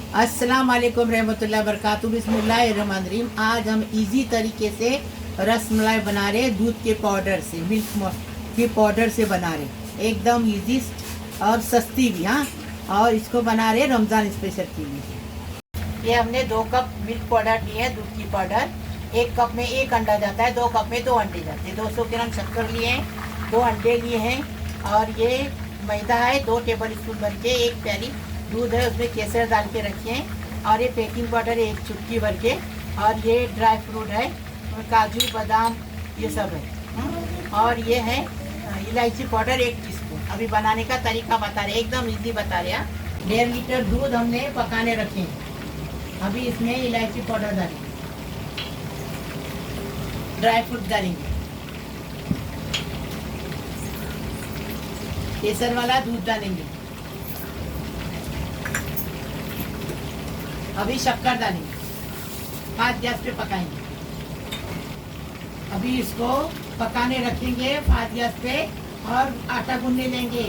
अस्सलाम वालेकुम रहमतुल्लाहि बरकातुहू। बिस्मिल्लाहिर्रहमानिर्रहीम। आज हम इजी तरीके से रसमलाई बना रहे हैं दूध के पाउडर से, मिल्क के पाउडर से बना रहे, एकदम इजी और सस्ती भी। हाँ, और इसको बना रहे रमज़ान स्पेशल के लिए। ये हमने 2 कप मिल्क पाउडर लिए हैं, दूध की पाउडर। 1 कप में 1 अंडा जाता है, 2 कप में 2 अंडे जाते हैं। 200 ग्राम शक्कर लिए हैं, 2 अंडे लिए हैं, और ये मैदा है 2 टेबल स्पून भर के। 1 प्याली दूध है, उसमें केसर डाल के रखे हैं, और ये बेकिंग पाउडर है 1 चुटकी भर के, और ये ड्राई फ्रूट है, काजू बादाम ये सब है, और ये है इलायची पाउडर 1 टीस्पून। अभी बनाने का तरीका बता रहे, एकदम इजी बता रहे हैं। 1.5 लीटर दूध हमने पकाने रखे हैं। अभी इसमें इलायची पाउडर डालेंगे, ड्राई फ्रूट डालेंगे, केसर वाला दूध डालेंगे, अभी शक्कर डालेंगे, 5 गैस पे पकाएंगे। अभी इसको पकाने रखेंगे 5 गैस पे, और आटा गूंदने लेंगे,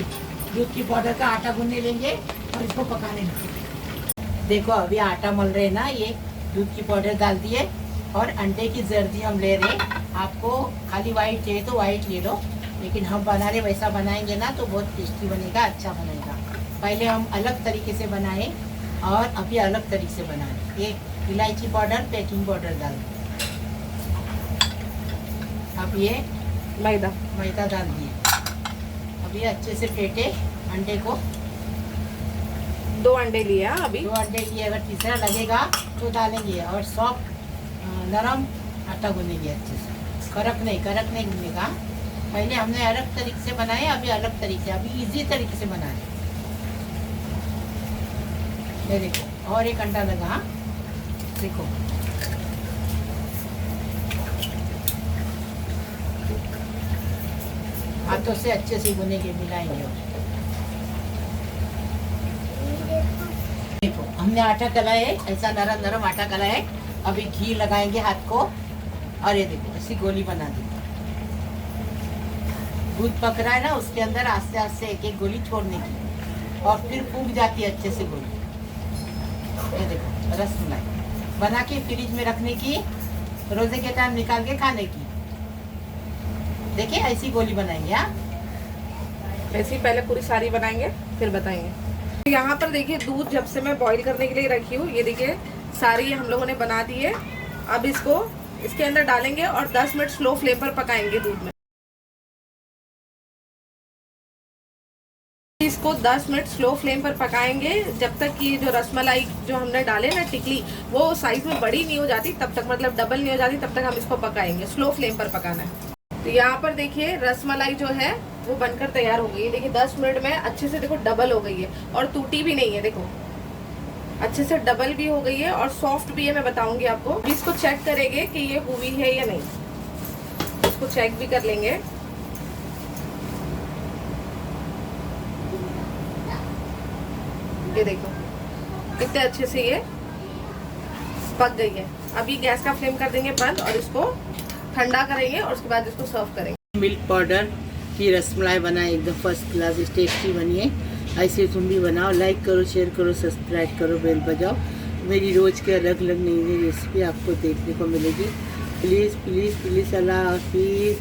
दूध की पाउडर का आटा गूंदने लेंगे और इसको पकाने रखेंगे। देखो अभी आटा मल रहे हैं ना, ये दूध की पाउडर डाल दिए, और अंडे की जर्दी हम ले रहे हैं। आपको खाली वाइट चाहिए तो वाइट ले लो, लेकिन हम बना रहे वैसा बनाएंगे ना तो बहुत टेस्टी बनेगा, अच्छा बनेगा। पहले हम अलग तरीके से बनाए और अभी अलग तरीके से बनाए। ये इलायची पाउडर, बेकिंग पाउडर डाल दिए। अब ये मैदा डाल दिए। अब ये अच्छे से फेंटे अंडे को। 2 अंडे लिए अभी। 2 अंडे लिए, अगर तीसरा लगेगा तो डालेंगे, और सॉफ्ट नरम आटा गूंदेंगे अच्छे से। कड़क नहीं गूंदेगा। पहले हमने अलग तरीके से बनाए, अभी अलग तरीके से, अभी इजी तरीके से बनाए। ये देखो, और 1 अंडा लगा। देखो हाथों से अच्छे से गूंदेंगे, मिलाएंगे। देखो हमने आटा गला है, ऐसा नरम नरम आटा गला है। अभी घी लगाएंगे हाथ को, और ये देखो ऐसी गोली बना दी। दूध पक रहा है ना, उसके अंदर आस्ते आस्ते 1-1 गोली छोड़ने की, और फिर फूक जाती है अच्छे से गोली। ये देखो रसमलाई बना के फ्रिज में रखने की, रोजे के टाइम निकाल के खाने की। देखिए ऐसी गोली बनाएंगे। हाँ, वैसे ही पहले पूरी सारी बनाएंगे फिर बताएंगे। यहाँ पर देखिए दूध जब से मैं बॉईल करने के लिए रखी हूँ, ये देखिए सारी हम लोगों ने बना दी है। अब इसको इसके अंदर डालेंगे और 10 मिनट स्लो फ्लेम पर पकाएंगे दूध में। इसको 10 मिनट स्लो फ्लेम पर पकाएंगे, जब तक कि जो रसमलाई जो हमने डाले ना टिकली, वो साइज में बड़ी नहीं हो जाती तब तक, मतलब डबल नहीं हो जाती तब तक हम इसको पकाएंगे। स्लो फ्लेम पर पकाना है। तो यहाँ पर देखिए रसमलाई जो है वो बनकर तैयार हो गई है। देखिए 10 मिनट में अच्छे से देखो डबल हो गई है, और टूटी भी नहीं है। देखो अच्छे से डबल भी हो गई है और सॉफ्ट भी है। मैं बताऊंगी आपको। अभी इसको चेक करेंगे कि ये हुई है या नहीं, इसको चेक भी कर लेंगे। ये देखो कितने अच्छे से ये पक गई है। अभी गैस का फ्लेम कर देंगे बंद, और इसको ठंडा करेंगे, और उसके बाद इसको सर्व करेंगे। मिल्क पाउडर की रसमलाई बनाए, एकदम फर्स्ट क्लास टेस्टी बनी है। ऐसे तुम भी बनाओ। लाइक करो, शेयर करो, सब्सक्राइब करो, बेल बजाओ। मेरी रोज़ के अलग अलग नई नई रेसिपी आपको देखने को मिलेगी। प्लीज़ प्लीज़ प्लीज़, अल्लाह हाफिज़।